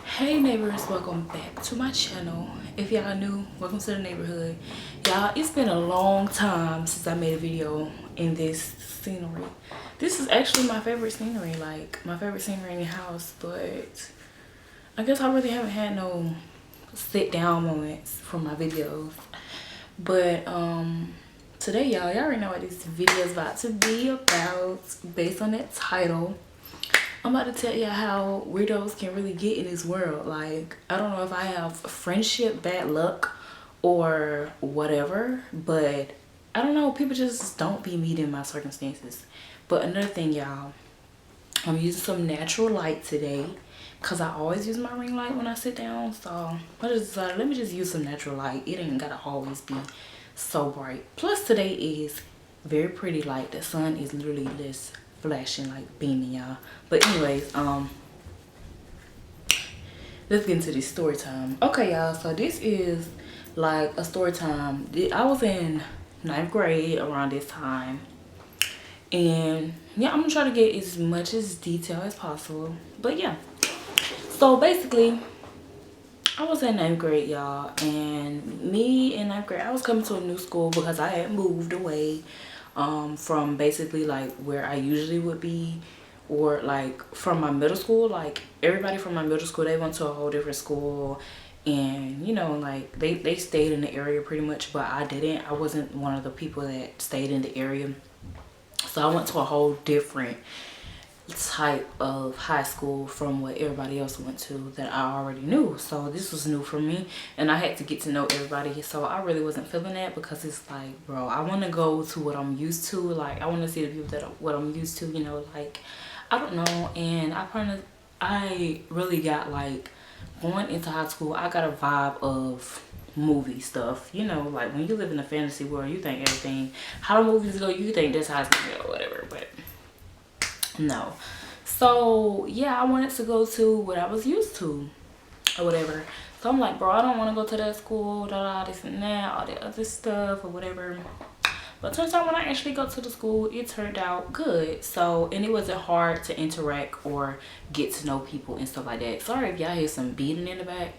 Hey neighbors, welcome back to my channel. If y'all new, welcome to the neighborhood. Y'all, it's been a long time since I made a video in this scenery. This is actually my favorite scenery, like my favorite scenery in the house, but I guess I really haven't had no sit down moments for my videos. But today y'all already know what this video is about to be about based on that title. I'm about to tell you how weirdos can really get in this world. Like, I don't know if I have friendship bad luck or whatever, but I don't know, people just don't be meeting my circumstances. But another thing, y'all, I'm using some natural light today because I always use my ring light when I sit down. So I just decided, let me just use some natural light. It ain't gotta always be so bright. Plus today is very pretty light. The sun is literally this flashing, like beaming, y'all. But anyways, let's get into this story time. Okay, y'all, so this is like a story time. I was in 9th grade around this time, and yeah, I'm gonna try to get as much as detail as possible. But yeah, so basically I was in 9th grade, y'all, and me in 9th grade, I was coming to a new school because I had moved away from basically like where I usually would be, or like from my middle school. Like everybody from my middle school, they went to a whole different school, and you know, like they stayed in the area pretty much, but I didn't. I wasn't one of the people that stayed in the area, so I went to a whole different type of high school from what everybody else went to that I already knew. So this was new for me, and I had to get to know everybody. So I really wasn't feeling that, because it's like, bro, I want to go to what I'm used to. Like I want to see the people that what I'm used to, you know, like I don't know. And I really got, like, going into high school, I got a vibe of movie stuff, you know, like when you live in a fantasy world, you think everything how the movies go, you think that's how it's gonna go, whatever. But no. So yeah, I wanted to go to what I was used to or whatever. So I'm like, bro, I don't want to go to that school, this and that, all that other stuff or whatever. But turns out when I actually go to the school, it turned out good. So, and it wasn't hard to interact or get to know people and stuff like that. Sorry if y'all hear some beating in the back.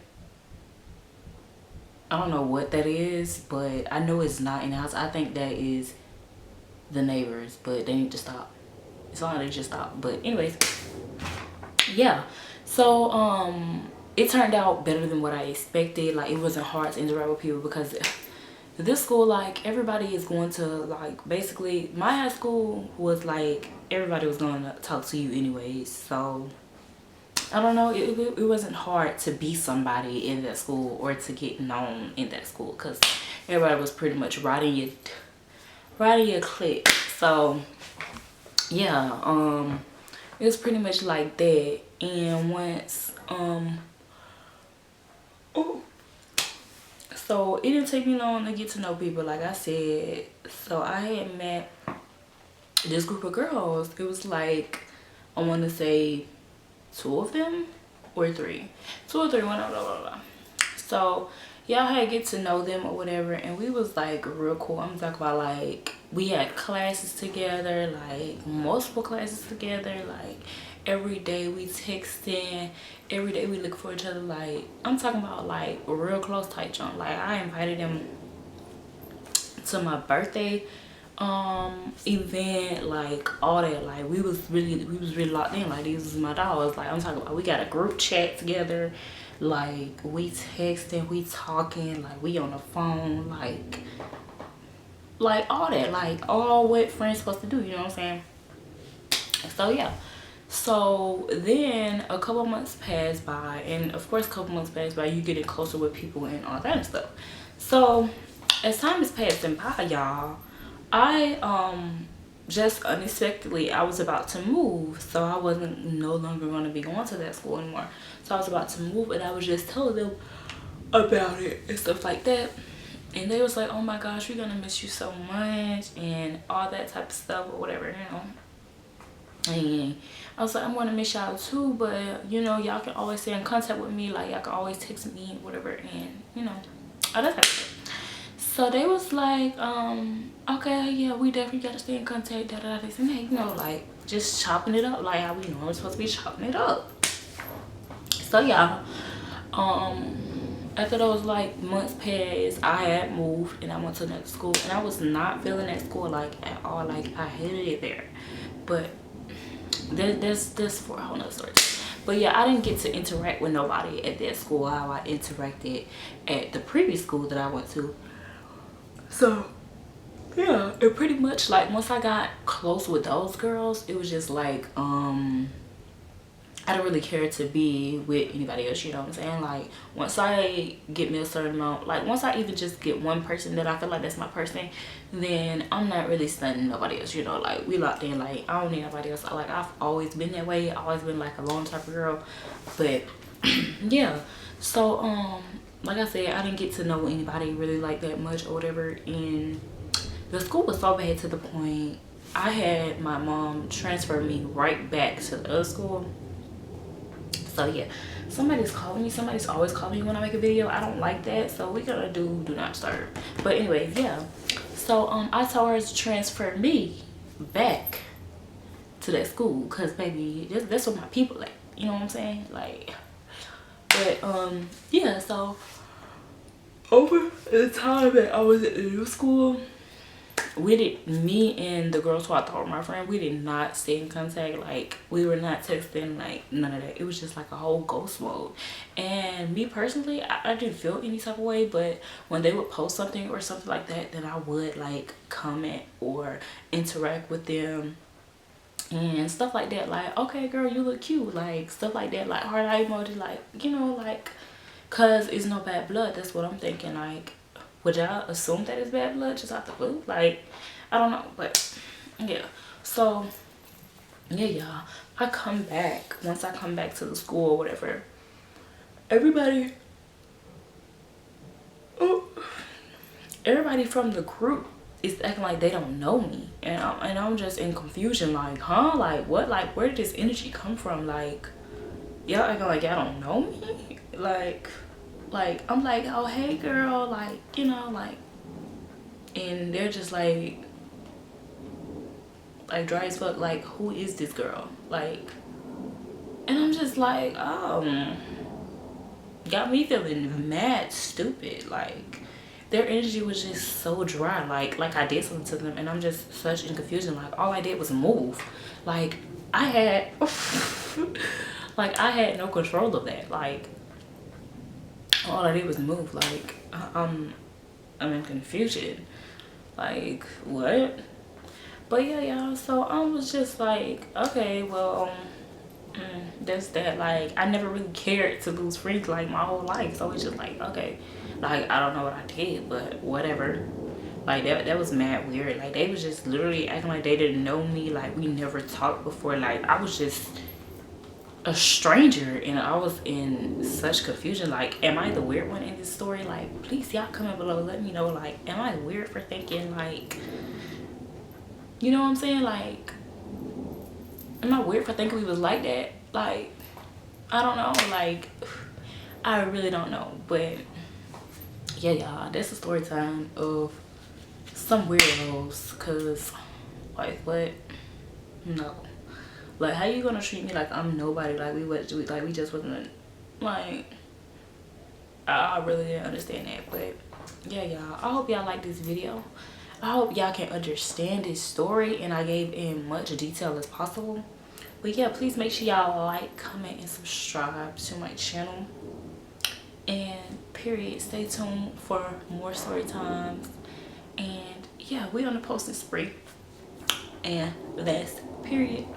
I don't know what that is, but I know it's not in the house. I think that is the neighbors, but they need to stop. It's not like they just stopped. But anyways, yeah. So it turned out better than what I expected. Like it wasn't hard to interact with people, because this school, like everybody is going to, like, basically my high school was like everybody was going to talk to you anyways. So I don't know, it wasn't hard to be somebody in that school or to get known in that school, because everybody was pretty much riding your clique. So yeah, it was pretty much like that. And once so it didn't take me long to get to know people, like I said. So I had met this group of girls. It was like, I want to say 2 of them or 3, 2 or 3, blah. So y'all had get to know them or whatever, and we was like real cool. I'm talking about, like, we had classes together, like multiple classes together, like every day we texting, every day we look for each other. Like I'm talking about like real close type junk. Like I invited them to my birthday event, like all that. Like we was really locked in. Like these was my dogs. Like I'm talking about, we got a group chat together, like we texting, we talking, like we on the phone, like all that, like all what friends supposed to do, you know what I'm saying? So yeah, so then a couple months passed by, and of course a couple months passed by, you getting closer with people and all that and stuff. So as time is passing by, y'all, I just unexpectedly, I was about to move, so I wasn't no longer going to be going to that school anymore. So I was about to move, and I was just telling them about it and stuff like that. And they was like, oh my gosh, we're gonna miss you so much and all that type of stuff or whatever, you know. And I was like, I'm gonna miss y'all too, but you know, y'all can always stay in contact with me, like y'all can always text me whatever, and you know, all that type of stuff. So they was like, okay, yeah, we definitely gotta stay in contact, this and that, you know, like just chopping it up like how we normally supposed to be chopping it up. So yeah, after those like months passed, I had moved and I went to another school, and I was not feeling that school like at all. Like I hated it there. But that's for a whole nother story. But yeah, I didn't get to interact with nobody at that school how I interacted at the previous school that I went to. So yeah, it pretty much like once I got close with those girls, it was just like I don't really care to be with anybody else, you know what I'm saying? Like once I get me a certain amount, like once I even just get one person that I feel like that's my person, then I'm not really studying nobody else, you know? Like we locked in, like I don't need nobody else. Like I've always been that way, always been like a lone type of girl. But yeah, so like I said, I didn't get to know anybody really like that much or whatever. And the school was so bad to the point I had my mom transfer me right back to the other school. So yeah, somebody's calling me. Somebody's always calling me when I make a video. I don't like that, so we're gonna do not disturb. But anyways, yeah, so I told her to transfer me back to that school, because baby, that's what my people at, you know what I'm saying? Like, but yeah, so over the time that I was at the new school, me and the girls who I thought were my friend, we did not stay in contact. Like we were not texting, like none of that. It was just like a whole ghost mode. And me personally, I didn't feel any type of way, but when they would post something or something like that, then I would like comment or interact with them and stuff like that. Like, okay girl, you look cute, like stuff like that, like heart eye emoji, like, you know, like, cause it's no bad blood. That's what I'm thinking. Like, would y'all assume that it's bad blood just out the blue? Like, I don't know. But yeah, so yeah, y'all, I come back. Once I come back to the school or whatever, everybody from the group is acting like they don't know me, and I'm just in confusion. Like, huh? Like what? Like where did this energy come from? Like y'all acting like y'all don't know me? Like I'm like, oh hey girl, like, you know, like, and they're just like dry as fuck, like who is this girl? Like, and I'm just like, got me feeling mad stupid. Like their energy was just so dry, like I did something to them, and I'm just such in confusion. Like all I did was move. Like I had like I had no control of that. Like all I did was move. Like I'm in confusion. Like what? But yeah, y'all, so I was just like, okay, well, that's that. Like I never really cared to lose friends like my whole life, so it's just like, okay, like I don't know what I did, but whatever. Like that was mad weird. Like they was just literally acting like they didn't know me, like we never talked before. Like I was just a stranger, and I was in such confusion. Like, am I the weird one in this story? Like, please y'all comment below, let me know. Like, am I weird for thinking, like, you know what I'm saying? Like, am I weird for thinking we was like that? Like, I don't know. Like, I really don't know. But yeah, y'all, that's the story time of some weirdos. Cause like, what? No. Like, how you gonna treat me like I'm nobody? Like we just wasn't, like, I really didn't understand that. But yeah, y'all, I hope y'all like this video. I hope y'all can understand this story, and I gave in much detail as possible. But yeah, please make sure y'all like, comment, and subscribe to my channel. And period, stay tuned for more story times. And yeah, we on the posting spree. And that's period.